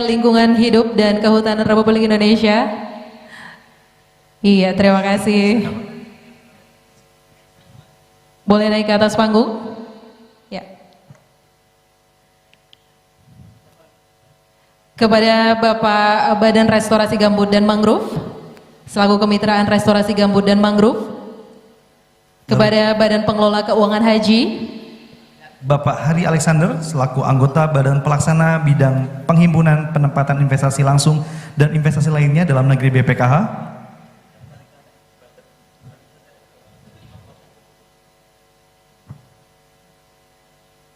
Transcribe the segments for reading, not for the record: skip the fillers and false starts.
Lingkungan Hidup dan Kehutanan Republik Indonesia. Iya, terima kasih. Boleh naik ke atas panggung? Ya. Kepada Bapak Badan Restorasi Gambut dan Mangrove, selaku Kemitraan Restorasi Gambut dan Mangrove. Kepada Badan Pengelola Keuangan Haji, Bapak Hari Alexander selaku anggota Badan Pelaksana Bidang Penghimpunan Penempatan Investasi Langsung dan Investasi Lainnya dalam Negeri BPKH.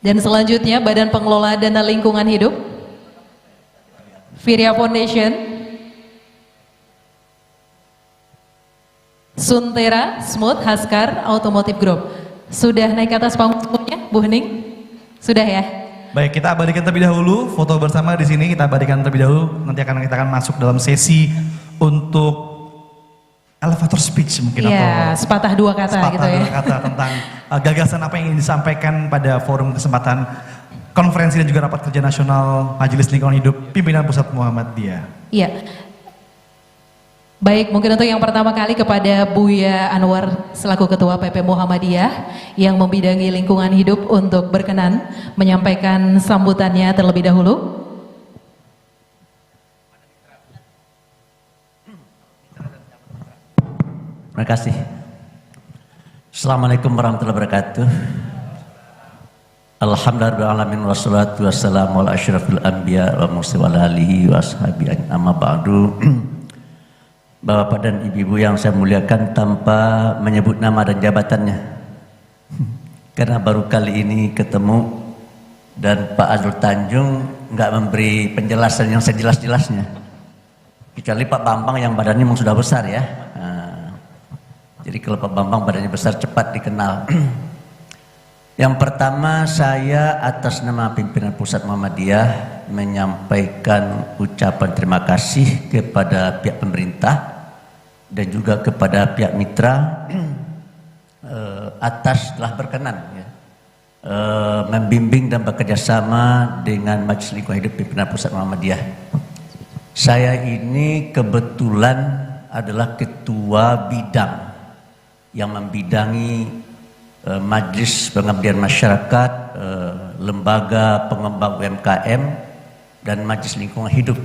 Dan selanjutnya Badan Pengelola Dana Lingkungan Hidup, Viria Foundation, Suntera Smooth Haskar Automotive Group. Sudah naik ke atas panggungnya, Bu Hening? Sudah ya? Baik, kita abadikan terlebih dahulu foto bersama di sini. Kita abadikan terlebih dahulu. Nanti kita akan masuk dalam sesi untuk elevator speech mungkin, iya, atau sepatah dua kata gitu ya. Sepatah dua kata tentang gagasan apa yang ingin disampaikan pada forum kesempatan konferensi dan juga rapat kerja nasional Majelis Lingkungan Hidup Pimpinan Pusat Muhammadiyah. Iya. Baik, mungkin untuk yang pertama kali kepada Buya Anwar selaku Ketua PP Muhammadiyah yang membidangi lingkungan hidup untuk berkenan menyampaikan sambutannya terlebih dahulu. Terima kasih. Assalamualaikum warahmatullahi wabarakatuh. Alhamdulillahirrahmanirrahim wassalatu wassalamu ala asyrafil anbiya wa mursalin wa ala alihi wa ashabihi amma ba'du. Bapak dan ibu-ibu yang saya muliakan tanpa menyebut nama dan jabatannya, karena baru kali ini ketemu dan Pak Azrul Tanjung nggak memberi penjelasan yang sejelas-jelasnya, kecuali Pak Bambang yang badannya memang sudah besar ya. Jadi kalau Pak Bambang badannya besar cepat dikenal. Yang pertama, saya atas nama pimpinan Pusat Muhammadiyah menyampaikan ucapan terima kasih kepada pihak pemerintah dan juga kepada pihak mitra atas telah berkenan ya, membimbing dan bekerjasama dengan Majelis Lingkungan Hidup Pimpinan Pusat Muhammadiyah. Saya ini kebetulan adalah ketua bidang yang membidangi Majelis Pengabdian Masyarakat, Lembaga Pengembang UMKM, dan Majelis Lingkungan Hidup.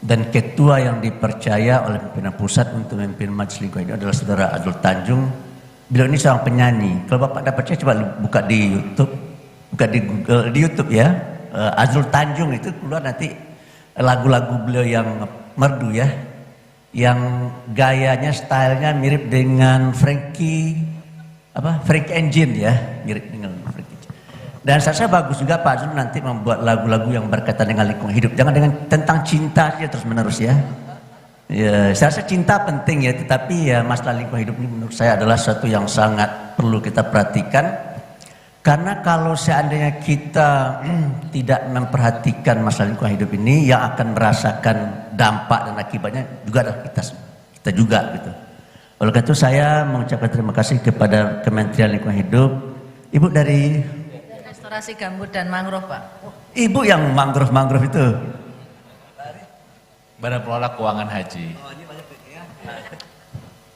Dan ketua yang dipercaya oleh pimpinan pusat untuk memimpin Majelis Lingkungan Hidup adalah Saudara Azrul Tanjung. Beliau ini seorang penyanyi. Kalau Bapak dapat percaya, coba buka di YouTube, buka di Google, di YouTube ya. Azrul Tanjung itu keluar nanti lagu-lagu beliau yang merdu ya, yang gayanya, stylenya mirip dengan Frankie Engine ya, mirip dengan Frankie. Dan saya rasa bagus juga Pak Azrul nanti membuat lagu-lagu yang berkaitan dengan lingkungan hidup, jangan dengan tentang cinta saja terus menerus ya. Ya, saya rasa cinta penting ya, tetapi ya masalah lingkungan hidup ini menurut saya adalah sesuatu yang sangat perlu kita perhatikan. Karena kalau seandainya kita tidak memperhatikan masalah lingkungan hidup ini, yang akan merasakan dampak dan akibatnya juga adalah kita juga gitu. Oleh karena itu saya mengucapkan terima kasih kepada Kementerian Lingkungan Hidup. Ibu dari Restorasi Gambut dan Mangrove, Pak. Ibu yang mangrove itu. Badan Pengelola Keuangan Haji.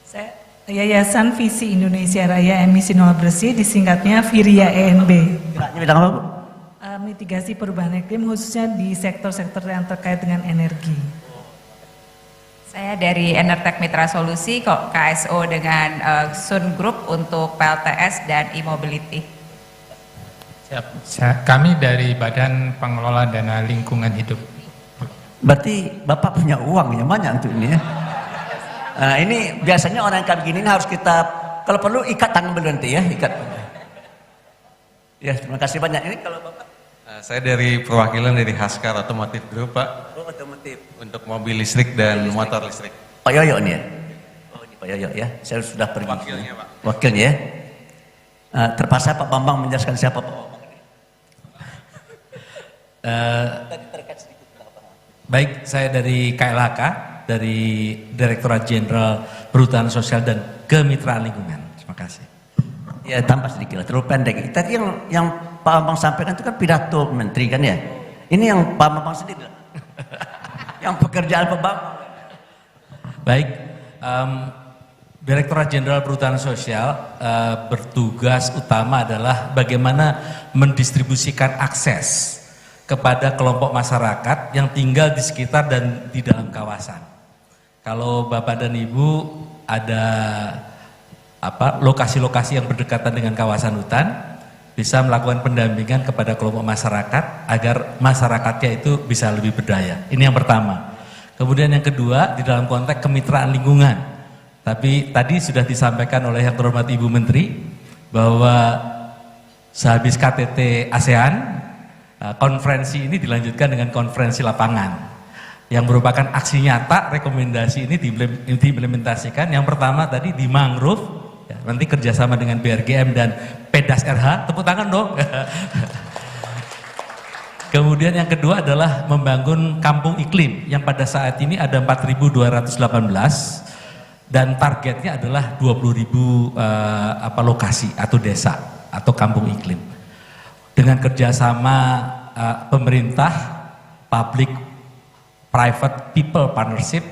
Saya Yayasan Visi Indonesia Raya Emisi Nol Bersih, disingkatnya Viria ENB. Geraknya bidang apa, Bu? Mitigasi perubahan iklim khususnya di sektor-sektor yang terkait dengan energi. Saya dari Enertek Mitra Solusi, kok KSO dengan Sun Group untuk PLTS dan e-mobility. Siap. Kami dari Badan Pengelola Dana Lingkungan Hidup. Berarti Bapak punya uang yang banyak untuk ini ya. Nah, ini biasanya orang yang kayak begini harus kita, kalau perlu ikat tangan beliau nanti ya, ikat. Ya, terima kasih banyak. Ini kalau Bapak. Saya dari perwakilan dari Haskar Automotive Group, Pak. Oh, otomotif. Untuk mobil listrik dan motor listrik. Pak Yoyo nih ya? Oh, ini Pak Yoyo ya. Saya sudah pergi. Wakilnya, Pak. Wakilnya ya. Terpaksa Pak Bambang menjelaskan siapa Pak Bambang ini. Baik, saya dari KLHK, dari Direktorat Jenderal Perhutanan Sosial dan Kemitraan Lingkungan. Terima kasih. Ya, tambah sedikit lah, terlalu pendek. Tadi yang Pak Bambang sampaikan itu kan pidato menteri kan ya. Ini yang Pak Bambang sendiri. yang pekerjaan pembangkang. Baik, Direktorat Jenderal Perhutanan Sosial bertugas utama adalah bagaimana mendistribusikan akses kepada kelompok masyarakat yang tinggal di sekitar dan di dalam kawasan. Kalau Bapak dan Ibu ada lokasi-lokasi yang berdekatan dengan kawasan hutan, bisa melakukan pendampingan kepada kelompok masyarakat agar masyarakatnya itu bisa lebih berdaya. Ini yang pertama. Kemudian yang kedua, di dalam konteks kemitraan lingkungan. Tapi tadi sudah disampaikan oleh yang terhormat Ibu Menteri bahwa sehabis KTT ASEAN, konferensi ini dilanjutkan dengan konferensi lapangan yang merupakan aksi nyata. Rekomendasi ini diimplementasikan. Yang pertama tadi di mangrove, ya, nanti kerjasama dengan BRGM dan Pedas RH, tepuk tangan dong. Kemudian yang kedua adalah membangun kampung iklim yang pada saat ini ada 4.218 dan targetnya adalah 20.000 lokasi atau desa atau kampung iklim. Dengan kerjasama pemerintah, public private people partnership,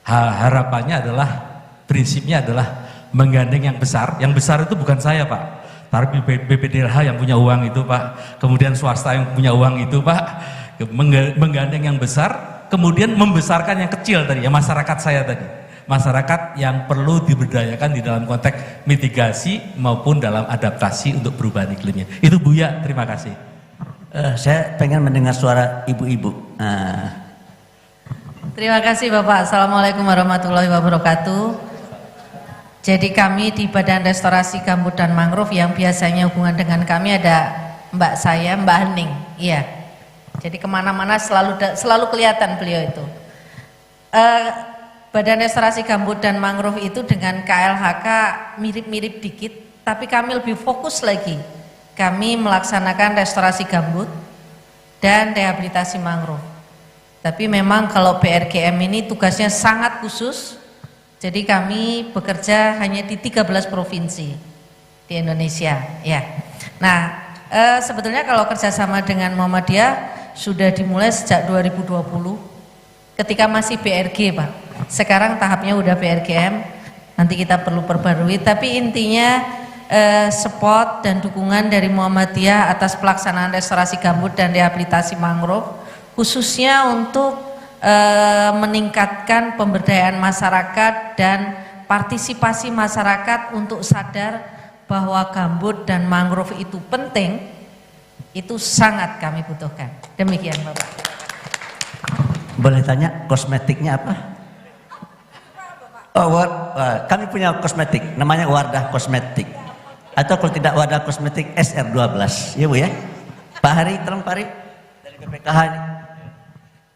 harapannya adalah, prinsipnya adalah menggandeng yang besar. Yang besar itu bukan saya, Pak, tapi BPDLH yang punya uang itu, Pak. Kemudian swasta yang punya uang itu, Pak. Menggandeng yang besar, kemudian membesarkan yang kecil tadi, ya masyarakat saya tadi. Masyarakat yang perlu diberdayakan di dalam konteks mitigasi maupun dalam adaptasi untuk perubahan iklimnya. Itu Buya, terima kasih. Saya pengen mendengar suara ibu-ibu. Terima kasih Bapak. Assalamualaikum warahmatullahi wabarakatuh. Jadi kami di Badan Restorasi Gambut dan Mangrove yang biasanya hubungan dengan kami ada Mbak saya, Mbak Hening. Iya. Jadi kemana-mana selalu kelihatan beliau itu. Badan Restorasi Gambut dan Mangrove itu dengan KLHK mirip-mirip dikit, tapi kami lebih fokus lagi. Kami melaksanakan restorasi gambut dan rehabilitasi mangrove. Tapi memang kalau BRGM ini tugasnya sangat khusus, jadi kami bekerja hanya di 13 provinsi di Indonesia. Ya. Nah, sebetulnya kalau kerjasama dengan Muhammadiyah sudah dimulai sejak 2020, ketika masih BRG, Pak. Sekarang tahapnya udah BRGM, nanti kita perlu perbarui, tapi intinya support dan dukungan dari Muhammadiyah atas pelaksanaan restorasi gambut dan rehabilitasi mangrove, khususnya untuk meningkatkan pemberdayaan masyarakat dan partisipasi masyarakat untuk sadar bahwa gambut dan mangrove itu penting, itu sangat kami butuhkan. Demikian Bapak. Boleh tanya kosmetiknya apa? Oh, kami punya kosmetik, namanya Wardah Kosmetik. Atau kalau tidak Wardah Kosmetik, SR12. Ya Bu ya? Pak Hari, tolong Pak Hari, dari BPKH ini.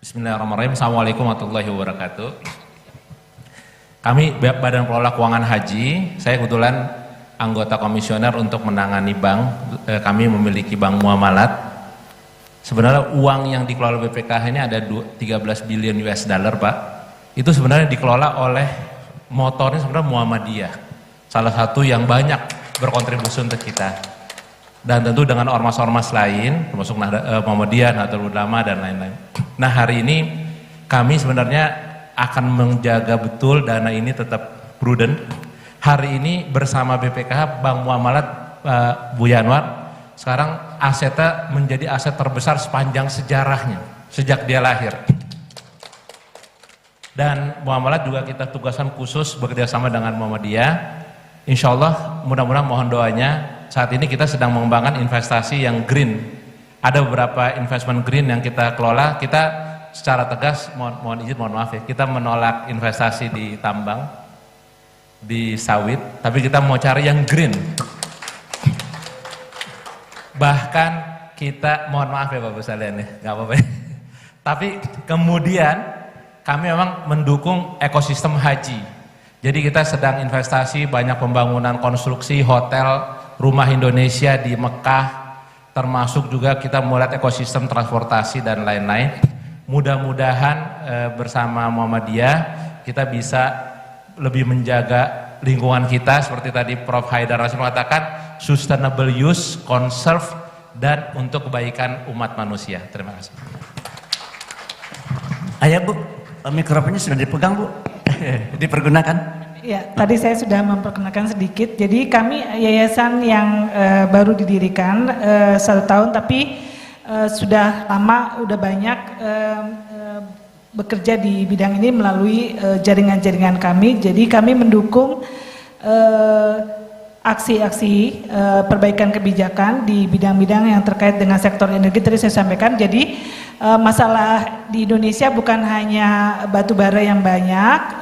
Bismillahirrahmanirrahim. Assalamualaikum warahmatullahi wabarakatuh. Kami Badan Pengelola Keuangan Haji, saya kebetulan anggota komisioner untuk menangani bank. Kami memiliki bank muamalat. Sebenarnya uang yang dikelola BPKH ini ada 13 billion US dollar, Pak. Itu sebenarnya dikelola oleh motornya sebenarnya Muhammadiyah, salah satu yang banyak berkontribusi untuk kita, dan tentu dengan ormas-ormas lain termasuk Muhammadiyah, Nahdlatul Ulama dan lain-lain. Nah, hari ini kami sebenarnya akan menjaga betul dana ini tetap prudent. Hari ini bersama BPKH Bank Muamalat, Bu Yanwar, sekarang asetnya menjadi aset terbesar sepanjang sejarahnya sejak dia lahir. Dan muamalat juga kita tugaskan khusus bekerjasama dengan Muhammadiyah. Insya Allah mudah-mudahan mohon doanya. Saat ini kita sedang mengembangkan investasi yang green. Ada beberapa investment green yang kita kelola. Kita secara tegas, mohon maaf ya, kita menolak investasi di tambang, di sawit, tapi kita mau cari yang green. Bahkan kita, mohon maaf ya Bapak sekalian ya, nggak apa-apa ya. Tapi kemudian kami memang mendukung ekosistem haji. Jadi kita sedang investasi banyak pembangunan konstruksi hotel, rumah Indonesia di Mekah, termasuk juga kita mulai ekosistem transportasi dan lain-lain. Mudah-mudahan bersama Muhammadiyah kita bisa lebih menjaga lingkungan kita seperti tadi Prof. Haidar Rasim mengatakan sustainable use, conserve, dan untuk kebaikan umat manusia. Terima kasih. Ayah Bu, mikrofonnya sudah dipegang Bu, dipergunakan. Ya, tadi saya sudah memperkenalkan sedikit. Jadi kami yayasan yang baru didirikan 1 tahun, tapi sudah lama, udah banyak bekerja di bidang ini melalui jaringan-jaringan kami. Jadi kami mendukung aksi-aksi perbaikan kebijakan di bidang-bidang yang terkait dengan sektor energi. Tadi saya sampaikan, jadi masalah di Indonesia bukan hanya batu bara yang banyak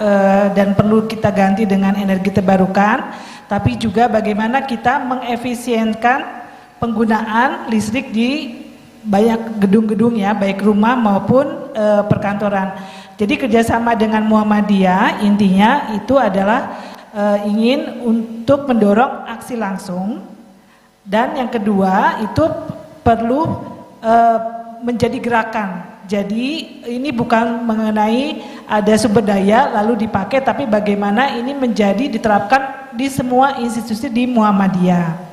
dan perlu kita ganti dengan energi terbarukan, tapi juga bagaimana kita mengefisienkan penggunaan listrik di banyak gedung-gedung ya, baik rumah maupun perkantoran. Jadi kerjasama dengan Muhammadiyah intinya itu adalah ingin untuk mendorong aksi langsung, dan yang kedua itu perlu menjadi gerakan. Jadi ini bukan mengenai ada sumber daya lalu dipakai, tapi bagaimana ini menjadi diterapkan di semua institusi di Muhammadiyah.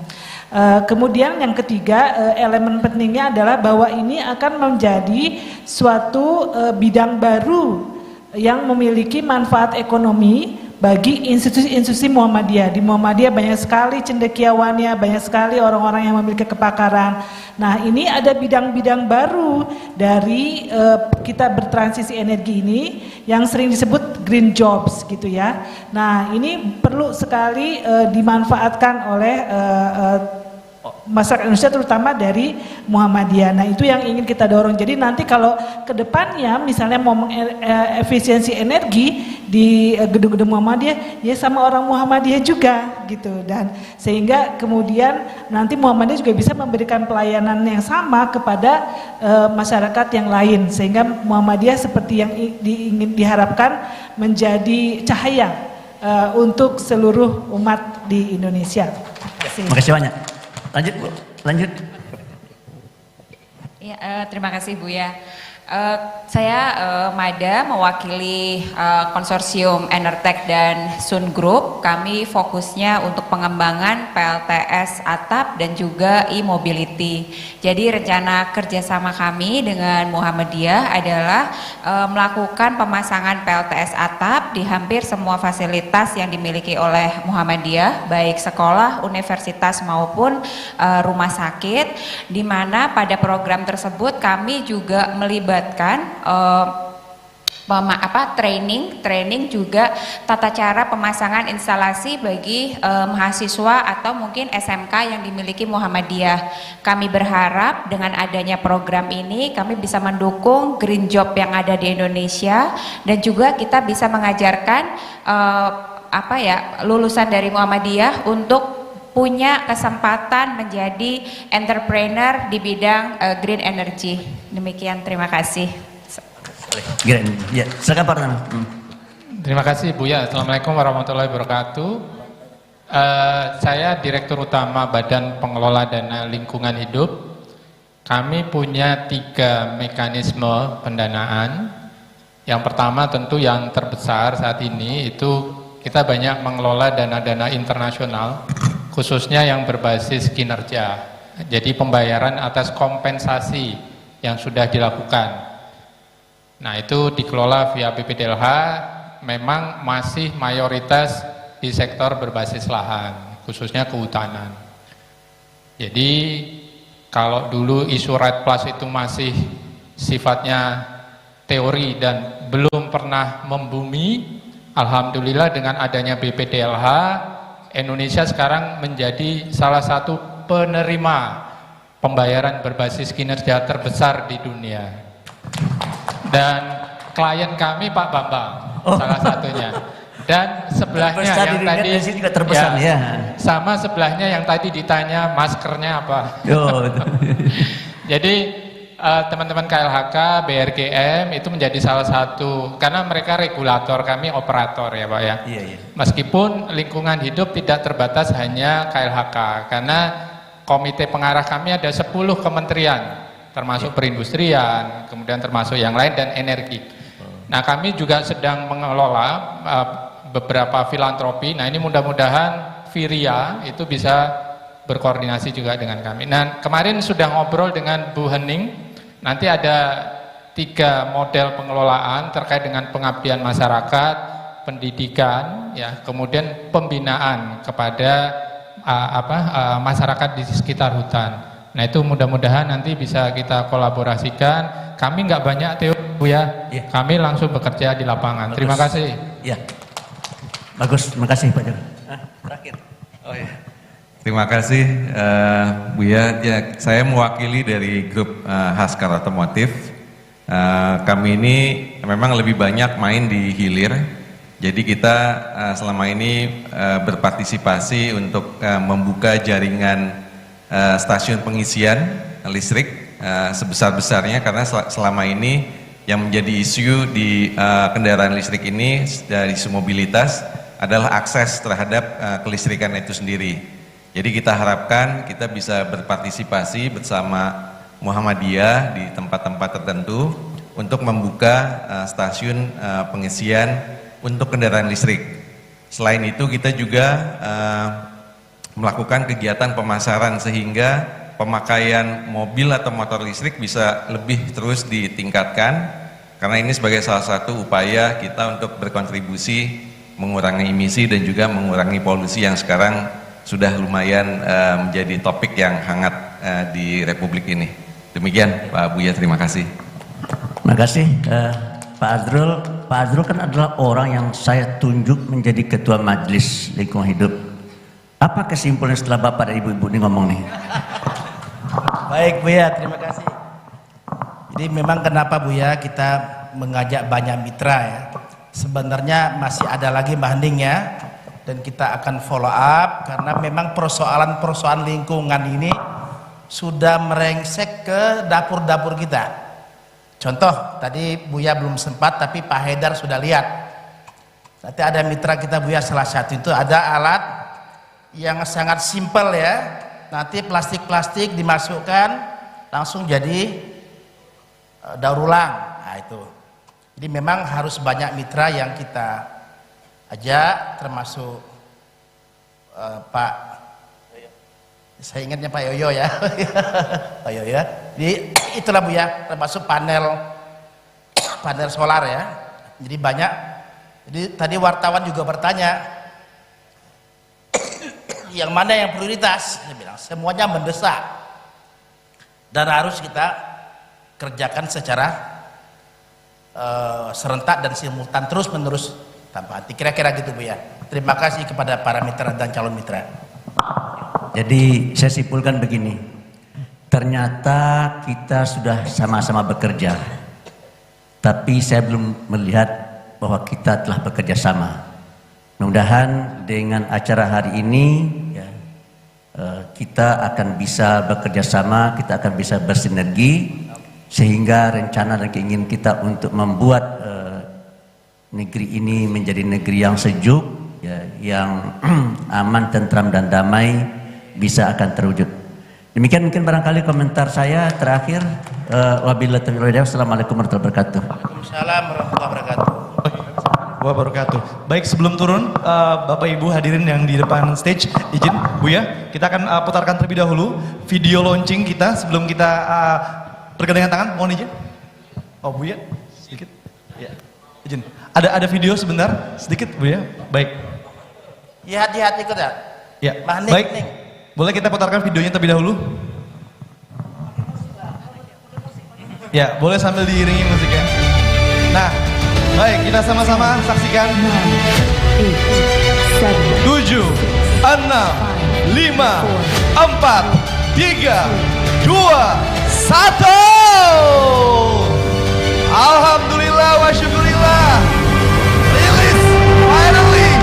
Kemudian yang ketiga, elemen pentingnya adalah bahwa ini akan menjadi suatu bidang baru yang memiliki manfaat ekonomi bagi institusi-institusi Muhammadiyah. Di Muhammadiyah banyak sekali cendekiawannya, banyak sekali orang-orang yang memiliki kepakaran. Nah, ini ada bidang-bidang baru dari kita bertransisi energi ini yang sering disebut green jobs gitu ya. Nah, ini perlu sekali dimanfaatkan oleh masyarakat Indonesia, terutama dari Muhammadiyah. Nah, itu yang ingin kita dorong. Jadi nanti kalau ke depannya misalnya mau efisiensi energi di gedung-gedung Muhammadiyah, ya sama orang Muhammadiyah juga gitu. Dan sehingga kemudian nanti Muhammadiyah juga bisa memberikan pelayanan yang sama kepada masyarakat yang lain, sehingga Muhammadiyah seperti yang ingin diharapkan menjadi cahaya untuk seluruh umat di Indonesia. Terima kasih banyak. Lanjut Bu, lanjut. Ya, terima kasih Bu ya. Saya Mada mewakili konsorsium Enertech dan Sun Group. Kami fokusnya untuk pengembangan PLTS atap dan juga e-mobility. Jadi rencana kerjasama kami dengan Muhammadiyah adalah melakukan pemasangan PLTS atap di hampir semua fasilitas yang dimiliki oleh Muhammadiyah, baik sekolah, universitas maupun rumah sakit, di mana pada program tersebut kami juga melibatkan training juga tata cara pemasangan instalasi bagi mahasiswa atau mungkin SMK yang dimiliki Muhammadiyah. Kami berharap dengan adanya program ini kami bisa mendukung green job yang ada di Indonesia, dan juga kita bisa mengajarkan lulusan dari Muhammadiyah untuk punya kesempatan menjadi entrepreneur di bidang green energy. Demikian, terima kasih. Ya, silakan Pak Rana. Terima kasih Bu ya. Assalamualaikum warahmatullahi wabarakatuh. Saya Direktur Utama Badan Pengelola Dana Lingkungan Hidup. Kami punya 3 mekanisme pendanaan. Yang pertama tentu yang terbesar saat ini itu kita banyak mengelola dana-dana internasional, khususnya yang berbasis kinerja. Jadi pembayaran atas kompensasi yang sudah dilakukan. Nah, itu dikelola via BPDLH, memang masih mayoritas di sektor berbasis lahan, khususnya kehutanan. Jadi kalau dulu isu REDD Plus itu masih sifatnya teori dan belum pernah membumi, alhamdulillah dengan adanya BPDLH, Indonesia sekarang menjadi salah satu penerima pembayaran berbasis kinerja terbesar di dunia. Dan klien kami Pak Bambang, salah satunya. Dan sebelahnya yang tadi juga terbesar, ya. Sama sebelahnya yang tadi ditanya maskernya apa. Jadi teman-teman KLHK, BRGM itu menjadi salah satu, karena mereka regulator, kami operator ya Pak ya. Meskipun lingkungan hidup tidak terbatas hanya KLHK, karena komite pengarah kami ada 10 kementerian, termasuk perindustrian, kemudian termasuk yang lain, dan energi. Nah, kami juga sedang mengelola beberapa filantropi. Nah, ini mudah-mudahan Viria itu bisa berkoordinasi juga dengan kami. Nah, kemarin sudah ngobrol dengan Bu Hening, nanti ada 3 model pengelolaan terkait dengan pengabdian masyarakat, pendidikan, ya, kemudian pembinaan kepada masyarakat di sekitar hutan. Nah, itu mudah-mudahan nanti bisa kita kolaborasikan. Kami nggak banyak teori, Bu ya. Kami langsung bekerja di lapangan. Bagus. Terima kasih. Ya, bagus. Terima kasih Pak Joko. Terakhir. Oh ya. Terima kasih Buya. Ya, saya mewakili dari grup Haskar Otomotif. Kami ini memang lebih banyak main di hilir. Jadi kita selama ini berpartisipasi untuk membuka jaringan stasiun pengisian listrik sebesar-besarnya, karena selama ini yang menjadi isu di kendaraan listrik ini dari isu mobilitas adalah akses terhadap kelistrikan itu sendiri. Jadi kita harapkan kita bisa berpartisipasi bersama Muhammadiyah di tempat-tempat tertentu untuk membuka stasiun pengisian untuk kendaraan listrik. Selain itu kita juga melakukan kegiatan pemasaran sehingga pemakaian mobil atau motor listrik bisa lebih terus ditingkatkan, karena ini sebagai salah satu upaya kita untuk berkontribusi mengurangi emisi dan juga mengurangi polusi yang sekarang sudah lumayan menjadi topik yang hangat di Republik ini. Demikian Pak Buya, terima kasih. Terima kasih Pak Azrul. Pak Azrul kan adalah orang yang saya tunjuk menjadi Ketua Majelis Lingkungan Hidup. Apa kesimpulan setelah Bapak dan Ibu-Ibu ini ngomong nih? Baik Buya, terima kasih. Jadi memang kenapa Buya kita mengajak banyak mitra ya. Sebenarnya masih ada lagi Mbak Hening ya. Dan kita akan follow up karena memang persoalan-persoalan lingkungan ini sudah merengsek ke dapur-dapur kita. Contoh, tadi Buya belum sempat tapi Pak Haidar sudah lihat. Nanti ada mitra kita Buya, salah satu itu ada alat yang sangat simpel ya. Nanti plastik-plastik dimasukkan langsung jadi daur ulang. Nah itu. Jadi memang harus banyak mitra yang kita ajak, termasuk Pak, saya ingatnya Pak Yoyo ya. Pak Yoyo ya. Jadi itulah Buya, termasuk panel solar ya. Jadi banyak. Jadi tadi wartawan juga bertanya, yang mana yang prioritas? Saya bilang semuanya mendesak dan harus kita kerjakan secara serentak dan simultan terus menerus tanpa henti. Kira-kira gitu Bu ya. Terima kasih kepada para mitra dan calon mitra. Jadi saya simpulkan begini, ternyata kita sudah sama-sama bekerja, tapi saya belum melihat bahwa kita telah bekerja sama. Mudah-mudahan dengan acara hari ini ya, kita akan bisa bekerja sama, kita akan bisa bersinergi, sehingga rencana dan keinginan kita untuk membuat negeri ini menjadi negeri yang sejuk, ya, yang aman, tentram dan damai bisa akan terwujud. Demikian mungkin barangkali komentar saya terakhir. Wabillahi taufiq wal hidayah. Wassalamualaikum warahmatullahi wabarakatuh. Waalaikumsalam warahmatullahi wabarakatuh. Baik, sebelum turun Bapak Ibu hadirin yang di depan stage, izin Buya, kita akan putarkan terlebih dahulu video launching kita sebelum kita bergandengan tangan. Mohon izin. Oh Buya, sedikit. Ya, izin. Ada video sebentar, sedikit Buya. Baik. Ya, hati-hati ikut ya. Ya, Manik, baik. nih. Boleh kita putarkan videonya terlebih dahulu? Ya, boleh sambil diiringi musiknya. Nah, baik, kita sama-sama saksikan. 7, 6, 5, 4, 3, 2, 1. Alhamdulillah wa syukurillah. Rilis finally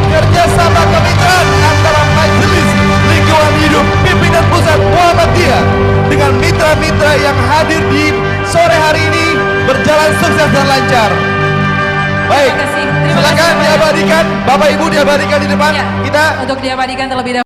kerjasama kemitraan antara Majelis Lingkungan Hidup pimpinan pusat Muhammadiyah dengan mitra-mitra yang hadir di sore hari ini berjalan sukses dan lancar. Baik, silakan diabadikan, Bapak Ibu diabadikan di depan. Ya, Kita untuk diabadikan terlebih dahulu.